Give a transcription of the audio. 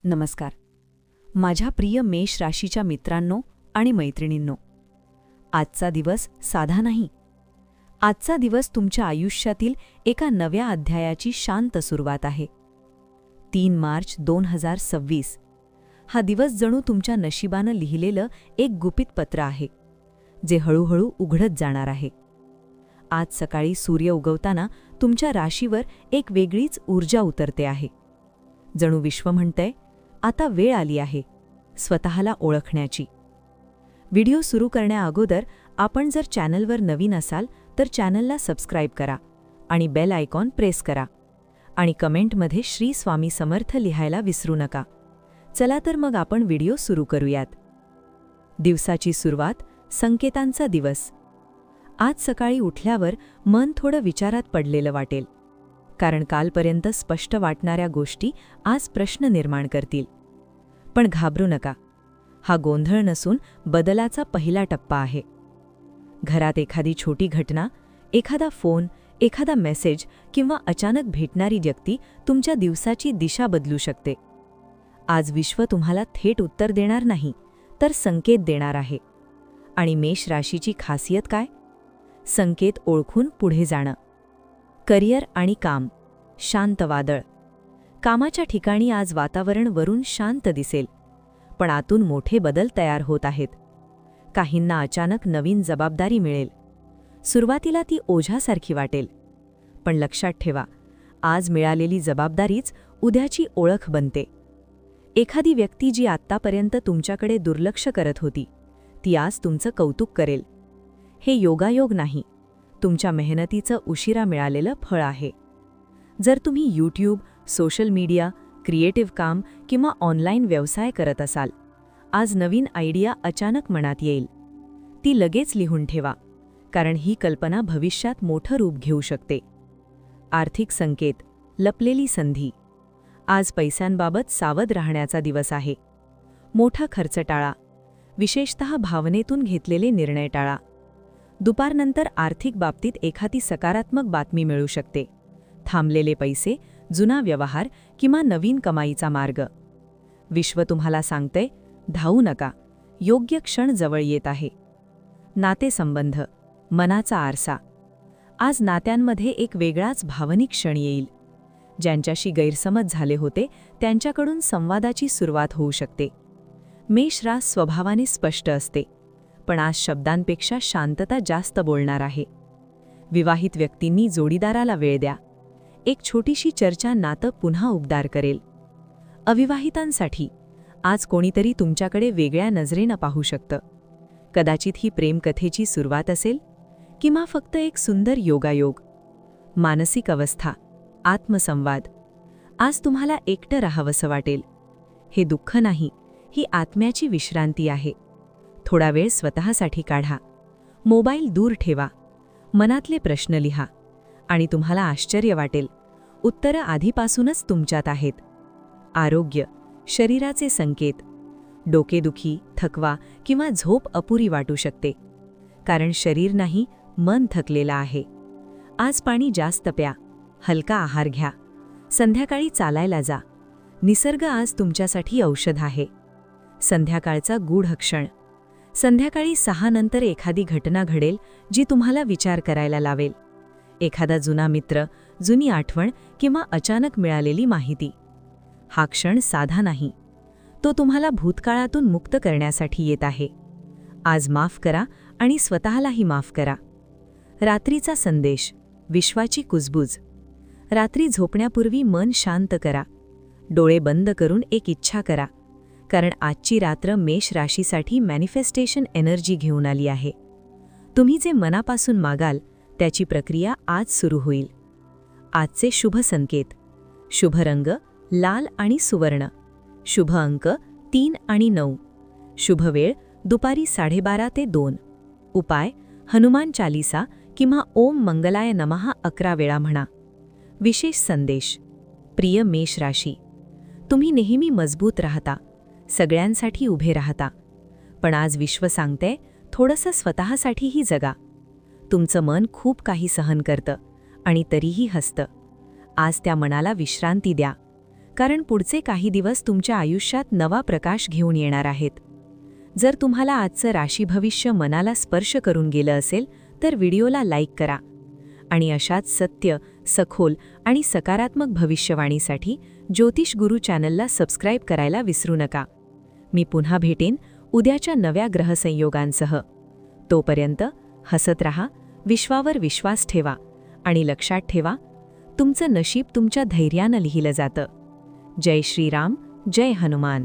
नमस्कार. माझ्या प्रिय मेष राशीच्या मित्रांनो आणि मैत्रिणींनो, आजचा दिवस साधा नाही. आजचा दिवस तुमच्या आयुष्यातील एका नव्या अध्यायाची शांत सुरुवात आहे. 3 मार्च 2026 हा दिवस जणू तुमच्या नशिबानं लिहिलेलं एक गुपित पत्र आहे, जे हळूहळू उघडत जाणार आहे. आज सकाळी सूर्य उगवताना तुमच्या राशीवर एक वेगळीच ऊर्जा उतरते आहे. जणू विश्व म्हणतंय, आता वेळ आली आहे स्वतःला ओळखण्याची. व्हिडिओ सुरू करण्याअगोदर आपण जर चॅनलवर नवीन असाल तर चॅनलला सबस्क्राईब करा आणि बेल आयकॉन प्रेस करा आणि कमेंटमध्ये श्री स्वामी समर्थ लिहायला विसरू नका. चला तर मग आपण व्हिडिओ सुरू करूयात. दिवसाची सुरुवात, संकेतांचा दिवस. आज सकाळी उठल्यावर मन थोडं विचारात पडलेलं वाटेल, कारण कालपर्यंत स्पष्ट वाटणाऱ्या गोष्टी आज प्रश्न निर्माण करतील. पण घाबरू नका, हा गोंधळ नसून बदलाचा पहिला टप्पा आहे. घरात एखादी छोटी घटना, एखादा फोन, एखादा मेसेज किंवा अचानक भेटणारी व्यक्ती तुमच्या दिवसाची दिशा बदलू शकते. आज विश्व तुम्हाला थेट उत्तर देणार नाही, तर संकेत देणार आहे. आणि मेष राशीची खासियत काय? संकेत ओळखून पुढे जाणं. करिअर आणि काम. शांत वादळ. कामाच्या ठिकाणी आज वातावरण वरून शांत दिसेल, पण आतून मोठे बदल तयार होत आहेत. काहींना अचानक नवीन जबाबदारी मिळेल. सुरुवातीला ती ओझ्यासारखी वाटेल, पण लक्षात ठेवा, आज मिळालेली जबाबदारीच उद्याची ओळख बनते. एखादी व्यक्ती जी आत्तापर्यंत तुमच्याकडे दुर्लक्ष करत होती, ती आज तुमचं कौतुक करेल. हे योगायोग नाही, तुमच्या मेहनतीचं उशिरा मिळालेलं फळ आहे. जर तुम्ही यूट्यूब, सोशल मीडिया, क्रिएटिव्ह काम किंवा ऑनलाईन व्यवसाय करत असाल, आज नवीन आयडिया अचानक मनात येईल. ती लगेच लिहून ठेवा, कारण ही कल्पना भविष्यात मोठं रूप घेऊ शकते. आर्थिक संकेत. लपलेली संधी. आज पैशांबाबत सावध राहण्याचा दिवस आहे. मोठा खर्च टाळा, विशेषतः भावनेतून घेतलेले निर्णय टाळा. दुपारनंतर आर्थिक बाबतीत एखादी सकारात्मक बातमी मिळू शकते. थांबलेले पैसे, जुना व्यवहार किंवा नवीन कमाईचा मार्ग. विश्व तुम्हाला सांगते, धावू नका, योग्य क्षण जवळ येत आहे. नातेसंबंध. मनाचा आरसा. आज नात्यांमध्ये एक वेगळाच भावनिक क्षण येईल. ज्यांच्याशी गैरसमज झाले होते त्यांच्याकडून संवादाची सुरुवात होऊ शकते. मेष रास स्वभावाने स्पष्ट असते, पण आज शब्दांपेक्षा शांतता जास्त बोलणार आहे. विवाहित व्यक्तींनी जोडीदाराला वेळ द्या. एक छोटीशी चर्चा नातं पुन्हा उबदार करेल. अविवाहितांसाठी आज कोणीतरी तुमच्याकडे वेगळ्या नजरेनं पाहू शकतं. कदाचित ही प्रेमकथेची सुरुवात असेल किंवा फक्त एक सुंदर योगायोग. मानसिक अवस्था. आत्मसंवाद. आज तुम्हाला एकटं राहावंसं वाटेल. हे दुःख नाही, ही आत्म्याची विश्रांती आहे. थोडा वेळ स्वतःसाठी काढा. मोबाईल दूर ठेवा. मनातले प्रश्न लिहा आणि तुम्हाला आश्चर्य वाटेल, उत्तरं आधीपासूनच तुमच्यात आहेत. आरोग्य. शरीराचे संकेत. डोकेदुखी, थकवा किंवा झोप अपुरी वाटू शकते, कारण शरीर नाही, मन थकलेलं आहे. आज पाणी जास्त प्या, हलका आहार घ्या. संध्याकाळी चालायला जा. निसर्ग आज तुमच्यासाठी औषध आहे. संध्याकाळचा गूढ क्षण. संध्याकाळी 6 नंतर एखादी घटना घडेल जी तुम्हाला विचार करायला लावेल. एखादा जुना मित्र, जुनी आठवण किंवा अचानक मिळालेली माहिती. हा क्षण साधा नाही, तो तुम्हाला भूतकाळातून मुक्त करण्यासाठी येत आहे. आज माफ करा आणि स्वतःलाही माफ करा. रात्रीचा संदेश. विश्वाची कुजबूज. रात्री झोपण्यापूर्वी मन शांत करा. डोळे बंद करून एक इच्छा करा, कारण आजची रात्र मेष राशीसाठी मॅनिफेस्टेशन एनर्जी घेऊन आली आहे. तुम्ही जे मनापासून मागाल त्याची प्रक्रिया आज सुरू होईल. आजचे शुभ संकेत. शुभ रंग लाल आणि सुवर्ण. शुभ अंक 3 आणि 9. शुभ वेळ दुपारी 12:30 ते 2. उपाय हनुमान चालीसा किंवा ओम मंगलाय नमः 11 वेळा म्हणा. विशेष संदेश. प्रिय मेष राशी, तुम्ही नेहमी मजबूत राहता, सगळ्यांसाठी उभे राहता. पण आज विश्व सांगते, थोडंसं स्वतःसाठीही जगा. तुमचं मन खूप काही सहन करतं आणि तरीही हसतं. आज त्या मनाला विश्रांती द्या. कारण पुढचे काही दिवस तुमच्या आयुष्यात नवा प्रकाश घेऊन येणार आहेत. जर तुम्हाला आजचं राशी भविष्य मनाला स्पर्श करून गेलं असेल तर व्हिडिओला लाईक करा आणि अशाच सत्य, सखोल आणि सकारात्मक भविष्यवाणीसाठी ज्योतिष गुरु चॅनलला सबस्क्राईब करायला विसरू नका. मी पुन्हा भेटेन उद्याच्या नव्या ग्रहसंयोगांसह. तोपर्यंत हसत रहा, विश्वावर विश्वास ठेवा आणि लक्षात ठेवा, तुमचं नशीब तुमच्या धैर्यानं लिहिलं जातं. जय श्रीराम, जय हनुमान.